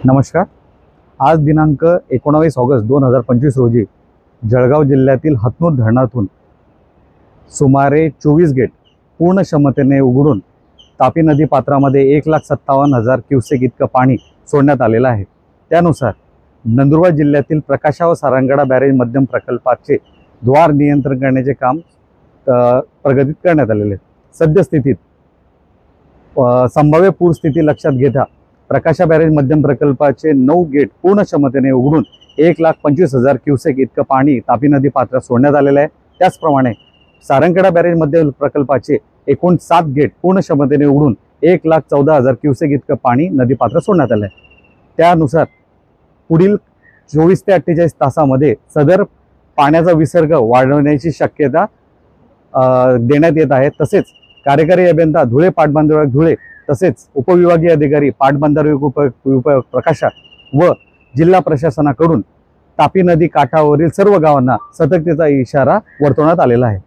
नमस्कार। आज दिनांक 19 ऑगस्ट 2025 रोजी जळगाव जिल्ह्यातील हतनूर धरणातून सुमारे 24 गेट पूर्ण क्षमतेने उघडून तापी नदी पात्रामध्ये 1,57,000 क्युसेक इतकं पाणी सोडण्यात आलेलं आहे। त्यानुसार नंदुरबार जिल्ह्यातील प्रकाशा व सारंगगडा बॅरेज मध्यम प्रकल्पाचे द्वार नियंत्रण करण्याचे काम प्रगतीत करण्यात आलेले आहे। सद्यस्थितीत संभाव्य पूरस्थिती लक्षात घेता प्रकाशा बॅरेज मध्यम प्रकल्पाचे 9 गेट पूर्ण क्षमतेने उघडून 1,25,000 क्युसेक इतकं पाणी तापी नदी पात्रात सोडण्यात आलेलं आहे। त्याचप्रमाणे सारंगगडा बॅरेज मध्यम प्रकल्पाचे एकूण 7 गेट पूर्ण क्षमतेने उघडून 1,14,000 क्युसेक इतकं पाणी नदी पात्रात सोडण्यात आलं आहे। त्यानुसार पुढील 24 ते 48 तासामध्ये सदर पाण्याचा विसर्ग वाढवण्याची शक्यता देण्यात येत आहे। तसेच कार्यकारी अभियंता धुळे पाटबंधारे विभाग धुळे तसेच उपविभागीय अधिकारी पाटबंधारे विभाग प्रकाशा व जिल्हा प्रशासनाकडून तापी नदी काठावरील सर्व गावांना सतर्कतेचा इशारा वर्तवण्यात आलेला आहे।